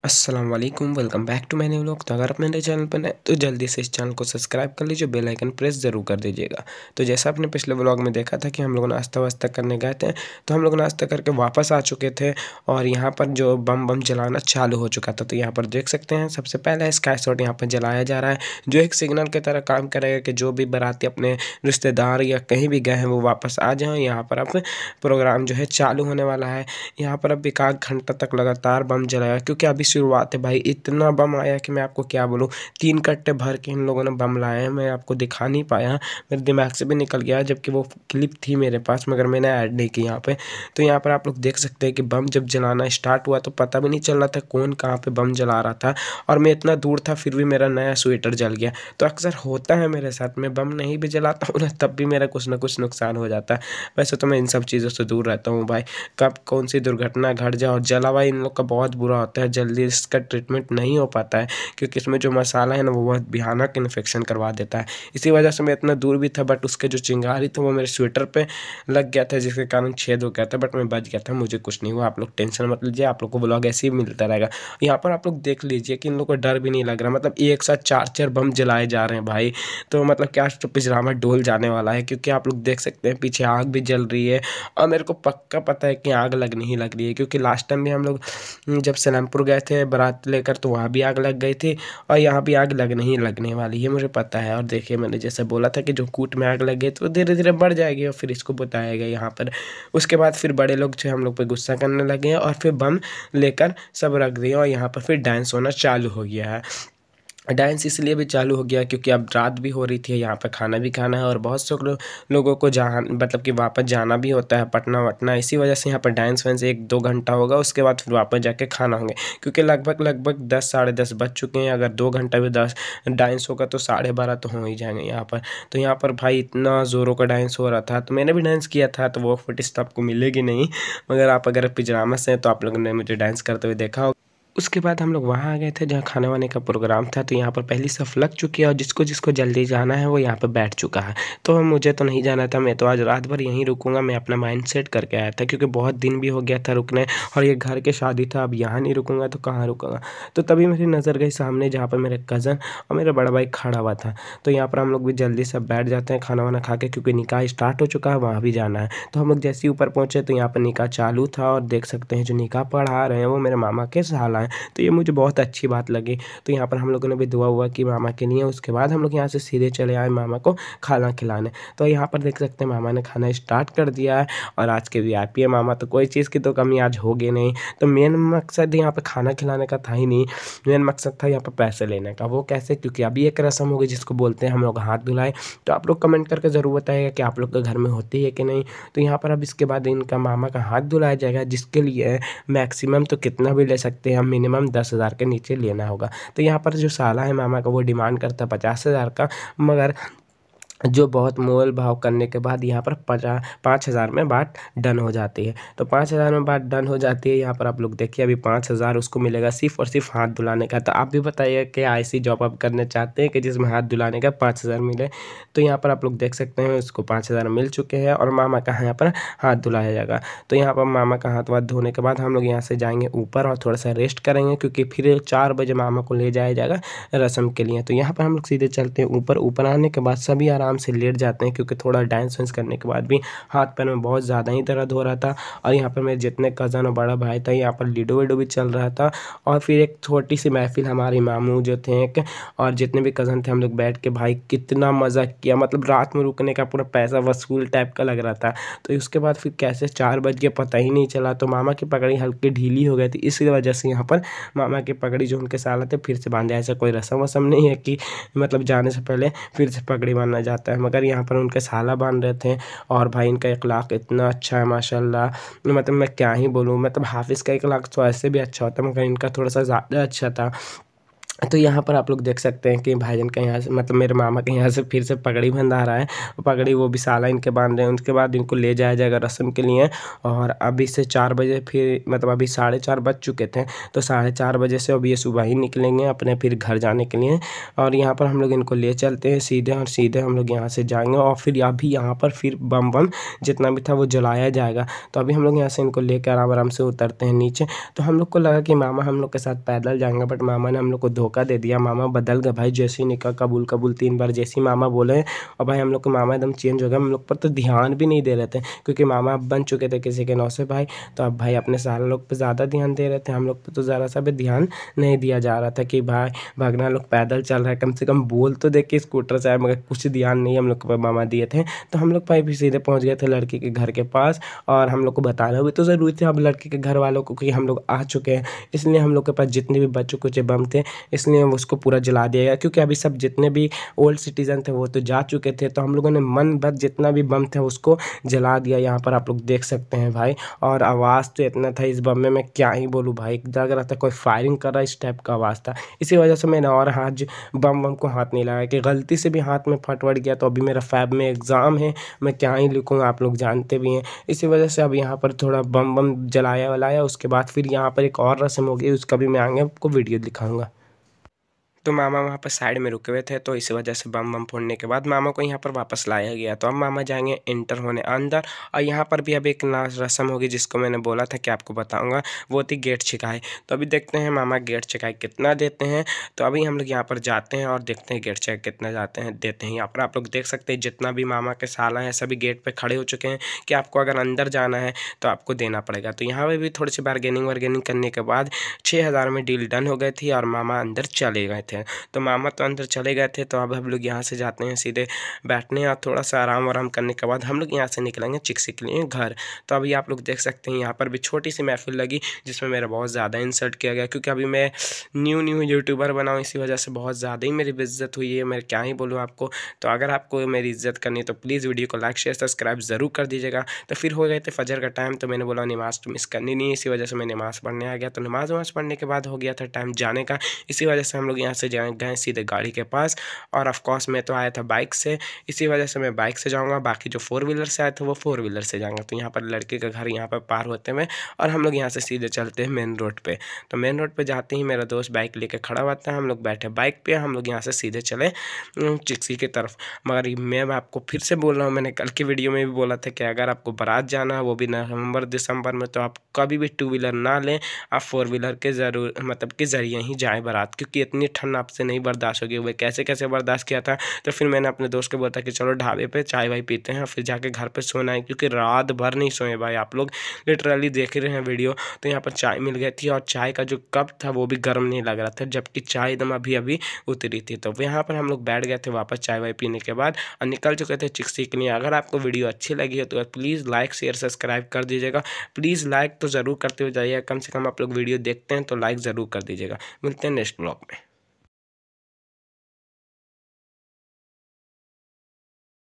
अस्सलाम वालेकुम, welcome back to my new vlog. तो अगर आप मेरे चैनल पर नए तो जल्दी से इस चैनल को सब्सक्राइब कर लीजिए, बेल आइकन प्रेस ज़रूर कर दीजिएगा। तो जैसा आपने पिछले व्लॉग में देखा था कि हम लोग नाश्ता वास्ता करने गए थे, तो हम लोग नाश्ता करके वापस आ चुके थे और यहाँ पर जो बम बम जलाना चालू हो चुका था। तो यहाँ पर देख सकते हैं सबसे पहले स्काई शॉट यहाँ पर जलाया जा रहा है, जो एक सिग्नल की तरह काम करेगा कि जो भी बाराती अपने रिश्तेदार या कहीं भी गए हैं वो वापस आ जाएँ। यहाँ पर अब प्रोग्राम जो है चालू होने वाला है। यहाँ पर अब 1 आध घंटा तक लगातार बम जलाया, क्योंकि अभी शुरुआत है भाई। इतना बम आया कि मैं आपको क्या बोलूँ। 3 कट्टे भर के इन लोगों ने बम लाए हैं, मैं आपको दिखा नहीं पाया, मेरे दिमाग से भी निकल गया, जबकि वो क्लिप थी मेरे पास मगर मैंने ऐड नहीं की यहाँ पे। तो यहाँ पर आप लोग देख सकते हैं कि बम जब जलाना स्टार्ट हुआ तो पता भी नहीं चल रहा था कौन कहाँ पे बम जला रहा था, और मैं इतना दूर था फिर भी मेरा नया स्वेटर जल गया। तो अक्सर होता है मेरे साथ, मैं बम नहीं भी जलाता हूँ ना तब भी मेरा कुछ ना कुछ नुकसान हो जाता है। वैसे तो मैं इन सब चीज़ों से दूर रहता हूँ भाई, कब कौन सी दुर्घटना घट जाए। और जला हुआ इन लोग का बहुत बुरा होता है, जल्दी इसका ट्रीटमेंट नहीं हो पाता है, क्योंकि इसमें जो मसाला है ना वो बहुत भयानक इन्फेक्शन करवा देता है। इसी वजह से मैं इतना दूर भी था, बट उसके जो चिंगारी था वो मेरे स्वेटर पे लग गया था, जिसके कारण छेद हो गया था, बट मैं बच गया था, मुझे कुछ नहीं हुआ। आप लोग टेंशन मत लीजिए, आप लोग को ब्लॉग ऐसे ही मिलता रहेगा। यहाँ पर आप लोग देख लीजिए कि इन लोग को डर भी नहीं लग रहा, मतलब एक साथ 4-4 बम जलाए जा रहे हैं भाई। तो मतलब क्या तो पिछरामा डोल जाने वाला है, क्योंकि आप लोग देख सकते हैं पीछे आग भी जल रही है। और मेरे को पक्का पता है कि आग लग नहीं लग रही है, क्योंकि लास्ट टाइम भी हम लोग जब सलेमपुर गए थे बारात लेकर तो वहाँ भी आग लग गई थी, और यहाँ भी आग लगने वाली है, मुझे पता है। और देखिए मैंने जैसे बोला था कि जो कूट में आग लग गई तो धीरे धीरे बढ़ जाएगी, और फिर इसको बताएगा यहाँ पर। उसके बाद फिर बड़े लोग जो हम लोग पे गुस्सा करने लगे हैं, और फिर बम लेकर सब रख दिए, और यहाँ पर फिर डांस होना चालू हो गया है। डांस इसलिए भी चालू हो गया क्योंकि अब रात भी हो रही थी, यहाँ पे खाना भी खाना है, और बहुत से लोगों को जहाँ मतलब कि वापस जाना भी होता है पटना वटना। इसी वजह से यहाँ पर डांस वांस 1-2 घंटा होगा, उसके बाद फिर वापस जाके खाना होंगे, क्योंकि लगभग लगभग 10 साढ़े 10 बज चुके हैं। अगर 2 घंटा भी डांस होगा तो 12:30 तो हो ही जाएंगे यहाँ पर। तो यहाँ पर भाई इतना ज़ोरों का डांस हो रहा था, तो मैंने भी डांस किया था, तो वो फुटेज तो आपको मिलेगी नहीं, मगर आप अगर पिजरामा से हैं तो आप लोगों ने मुझे डांस करते हुए देखा होगा। उसके बाद हम लोग वहाँ आ गए थे जहाँ खाने वाने का प्रोग्राम था। तो यहाँ पर पहली सफ़ लग चुकी है, और जिसको जिसको जल्दी जाना है वो यहाँ पे बैठ चुका है। तो मुझे तो नहीं जाना था, मैं तो आज रात भर यहीं रुकूंगा। मैं अपना माइंड सेट करके आया था, क्योंकि बहुत दिन भी हो गया था रुकने, और ये घर के शादी था, अब यहाँ नहीं रुकूंगा तो कहाँ रुकूंगा। तो तभी मेरी नज़र गई सामने जहाँ पर मेरे कज़न और मेरा बड़ा भाई खड़ा हुआ था। तो यहाँ पर हम लोग भी जल्दी से बैठ जाते हैं खाना वाना खा के, क्योंकि निकाह स्टार्ट हो चुका है, वहाँ भी जाना है। तो हम लोग जैसे ही ऊपर पहुँचे तो यहाँ पर निकाह चालू था, और देख सकते हैं जो निकाह पढ़ा रहे हैं वो मेरे मामा के साला हैं। तो ये मुझे बहुत अच्छी बात लगी। तो यहाँ पर हम लोगों ने भी दुआ हुआ कि मामा के लिए। उसके बाद हम लोग यहाँ से सीधे चले आए मामा को खाना खिलाने। तो यहाँ पर देख सकते हैं मामा ने खाना स्टार्ट कर दिया है, और आज के वीआईपी है मामा, तो कोई चीज़ की तो कमी आज होगी नहीं। तो मेन मकसद यहाँ पे खाना खिलाने का था ही नहीं, मेन मकसद था यहाँ पर पैसे लेने का। वो कैसे? क्योंकि अभी एक रस्म होगी जिसको बोलते हैं हम लोग हाथ धुलाए। तो आप लोग कमेंट करके ज़रूर बताइएगा कि आप लोग के घर में होती है कि नहीं। तो यहाँ पर अब इसके बाद इनका मामा का हाथ धुलाया जाएगा, जिसके लिए मैक्सिमम तो कितना भी ले सकते हैं हम, मिनिमम 10,000 के नीचे लेना होगा। तो यहाँ पर जो साला है मामा का वो डिमांड करता है 50,000 का, मगर जो बहुत मोल भाव करने के बाद यहाँ पर 5,000 में बात डन हो जाती है। तो 5,000 में बात डन हो जाती है। यहाँ पर आप लोग देखिए अभी 5,000 उसको मिलेगा सिर्फ और सिर्फ हाथ धुलाने का। तो आप भी बताइए कि ऐसी जॉब आप करना चाहते हैं कि जिसमें हाथ धुलाने का 5,000 मिले। तो यहाँ पर आप लोग देख सकते हैं उसको 5,000 मिल चुके हैं, और मामा का यहाँ पर हाथ धुलाया जाएगा। तो यहाँ पर मामा का हाथ वाथ धोने के बाद हम लोग यहाँ से जाएंगे ऊपर और थोड़ा सा रेस्ट करेंगे, क्योंकि फिर 4 बजे मामा को ले जाया जाएगा रस्म के लिए। तो यहाँ पर हम लोग सीधे चलते हैं ऊपर। ऊपर आने के बाद सभी आराम से लेट जाते हैं, क्योंकि थोड़ा डांस वांस करने के बाद भी हाथ पैर में बहुत ज़्यादा ही दर्द हो रहा था। और यहाँ पर मेरे जितने कज़न और बड़ा भाई था, यहाँ पर लूडो वीडो भी चल रहा था। और फिर एक छोटी सी महफिल हमारे मामू जो थे एक, और जितने भी कज़न थे, हम लोग बैठ के भाई कितना मज़ा किया। मतलब रात में रुकने का पूरा पैसा वसूल टाइप का लग रहा था। तो उसके बाद फिर कैसे 4 बज गए पता ही नहीं चला। तो मामा की पगड़ी हल्की ढीली हो गई थी, इसी वजह से यहाँ पर मामा की पगड़ी जो उनके साला थे फिर से बांधे। ऐसा कोई रस्म वसम नहीं है कि मतलब जाने से पहले फिर से पगड़ी बांधना जाता है, मगर यहाँ पर उनके साला बांध रहे थे। और भाई इनका इखलाक इतना अच्छा है माशाल्लाह, मतलब मैं क्या ही बोलूँ। मतलब हाफिज़ का इखलाक तो ऐसे भी अच्छा होता है, मगर इनका थोड़ा सा ज़्यादा अच्छा था। तो यहाँ पर आप लोग देख सकते हैं कि भाईजान का यहाँ से मतलब मेरे मामा के यहाँ से फिर से पगड़ी बंधा रहा है। पगड़ी वो विशाला इनके बांध रहे हैं, उसके बाद इनको ले जाया जाएगा रस्म के लिए। और अभी से 4 बजे फिर मतलब अभी 4:30 बज चुके थे, तो 4:30 बजे से अब ये सुबह ही निकलेंगे अपने फिर घर जाने के लिए। और यहाँ पर हम लोग इनको ले चलते हैं सीधे, और सीधे हम लोग यहाँ से जाएंगे और फिर अभी यहाँ पर फिर बम बम जितना भी था वो जलाया जाएगा। तो अभी हम लोग यहाँ से इनको लेकर आराम आराम से उतरते हैं नीचे। तो हम लोग को लगा कि मामा हम लोग के साथ पैदल जाएंगे, बट मामा ने हम लोग को धोखा दे दिया। मामा बदल गए भाई, जैसे ही निकल कबूल कबूल 3 बार जैसे ही मामा बोले, और भाई हम लोग के मामा एकदम चेंज हो गया। हम लोग पर तो ध्यान भी नहीं दे रहे थे, क्योंकि मामा अब बन चुके थे किसी के नौ से भाई। तो अब भाई अपने सारे लोग पे ज़्यादा ध्यान दे रहे थे, हम लोग पे तो ज़रा सा भी ध्यान नहीं दिया जा रहा था कि भाई भागना लोग पैदल चल रहा है, कम से कम बोल तो दे कि स्कूटर से आए, मगर कुछ ध्यान नहीं हम लोग को मामा दिए थे। तो हम लोग भाई भी सीधे पहुँच गए थे लड़की के घर के पास, और हम लोग को बताना भी तो ज़रूरी था अब लड़की के घर वालों को कि हम लोग आ चुके हैं। इसलिए हम लोग के पास जितने भी बच्चों कुछ बम थे, इसलिए उसको पूरा जला दिया गया, क्योंकि अभी सब जितने भी ओल्ड सिटीजन थे वो तो जा चुके थे। तो हम लोगों ने मन भर जितना भी बम था उसको जला दिया। यहाँ पर आप लोग देख सकते हैं भाई, और आवाज़ तो इतना था इस बम में, मैं क्या ही बोलूँ भाई, लग रहा था कोई फायरिंग कर रहा है, इस टाइप का आवाज़ था। इसी वजह से मैंने और हाथ बम बम को हाथ नहीं लगाया, कि गलती से भी हाथ में फटवट गया तो अभी मेरा फैब में एग्ज़ाम है, मैं क्या ही लिखूँगा, आप लोग जानते भी हैं। इसी वजह से अब यहाँ पर थोड़ा बम बम जलाया वलाया, उसके बाद फिर यहाँ पर एक और रस्म हो गई, उसका भी मैं आगे आपको वीडियो दिखाऊंगा। तो मामा वहाँ पर साइड में रुके हुए थे, तो इसी वजह से बम बम फोड़ने के बाद मामा को यहाँ पर वापस लाया गया। तो अब मामा जाएंगे इंटर होने अंदर, और यहाँ पर भी अब एक रस्म होगी जिसको मैंने बोला था कि आपको बताऊंगा, वो थी गेट छिकाई। तो अभी देखते हैं मामा गेट छिकाई कितना देते हैं। तो अभी हम लोग यहाँ पर जाते हैं और देखते हैं गेट छिकाई कितना जाते हैं देते हैं। यहाँ पर आप लोग देख सकते हैं जितना भी मामा के साला हैं सभी गेट पर खड़े हो चुके हैं कि आपको अगर अंदर जाना है तो आपको देना पड़ेगा। तो यहाँ पर भी थोड़ी सी बार्गेनिंग करने के बाद 6,000 में डील डन हो गई थी, और मामा अंदर चले गए थे। तो मामा तो अंदर चले गए थे। तो अब हम लोग यहाँ से जाते हैं सीधे बैठने, और थोड़ा सा आराम करने के बाद हम लोग यहाँ से निकलेंगे चिक्सी के लिए घर। तो अभी आप लोग देख सकते हैं यहाँ पर भी छोटी सी महफिल लगी, जिसमें मेरा बहुत ज़्यादा इंसल्ट किया गया, क्योंकि अभी मैं न्यू यूट्यूबर बना हूँ, इसी वजह से बहुत ज़्यादा ही मेरी बेइज्जत हुई है, मैं क्या ही बोलूँ आपको। तो अगर आपको मेरी इज्जत करनी है तो प्लीज़ वीडियो को लाइक शेयर सब्सक्राइब ज़रूर कर दीजिएगा। तो फिर हो गए थे फजर का टाइम, तो मैंने बोला नमाज़ तो मिस करनी नहीं है, इसी वजह से मैं नमाज़ पढ़ने आ गया। तो नमाज़ वमाज़ पढ़ने के बाद हो गया था टाइम जाने का, इसी वजह से हम लोग यहाँ से गए सीधे गाड़ी के पास। और ऑफ कोर्स मैं तो आया था बाइक से, इसी वजह से मैं बाइक से जाऊंगा, बाकी जो 4 व्हीलर से आए थे वो 4 व्हीलर से जाएंगे। तो यहाँ पर लड़के का घर यहाँ पर पार होते हुए, और हम लोग यहाँ से सीधे चलते हैं मेन रोड पे। तो मेन रोड पे जाते ही मेरा दोस्त बाइक लेके खड़ा हुआ था, हम लोग बैठे बाइक पे, हम लोग यहाँ से सीधे चले चिक्सी की तरफ। मगर मैं आपको फिर से बोल रहा हूँ, मैंने कल की वीडियो में भी बोला था कि अगर आपको बारात जाना है वो भी नवंबर दिसंबर में, तो आप कभी भी 2 व्हीलर ना लें, आप 4 व्हीलर के ज़रूर मतलब के ज़रिए ही जाएँ बारात, क्योंकि इतनी ठंड आपसे नहीं बर्दाश्त होगी। वो कैसे कैसे बर्दाश्त किया था। तो फिर मैंने अपने दोस्त को बोला था कि चलो ढाबे पे चाय वाय पीते हैं और फिर जाके घर पे सोना है, क्योंकि रात भर नहीं सोए भाई, आप लोग लिटरली देख रहे हैं वीडियो। तो यहाँ पर चाय मिल गई थी, और चाय का जो कप था वो भी गर्म नहीं लग रहा था, जबकि चाय एकदम अभी अभी उतरी थी। तो यहाँ पर हम लोग बैठ गए थे वापस चाय वाय पीने के बाद, और निकल चुके थे चिक्सी के लिए। अगर आपको वीडियो अच्छी लगी है तो प्लीज़ लाइक शेयर सब्सक्राइब कर दीजिएगा। प्लीज़ लाइक तो ज़रूर करते हुए जाइए, कम से कम आप लोग वीडियो देखते हैं तो लाइक ज़रूर कर दीजिएगा। मिलते हैं नेक्स्ट ब्लॉग में।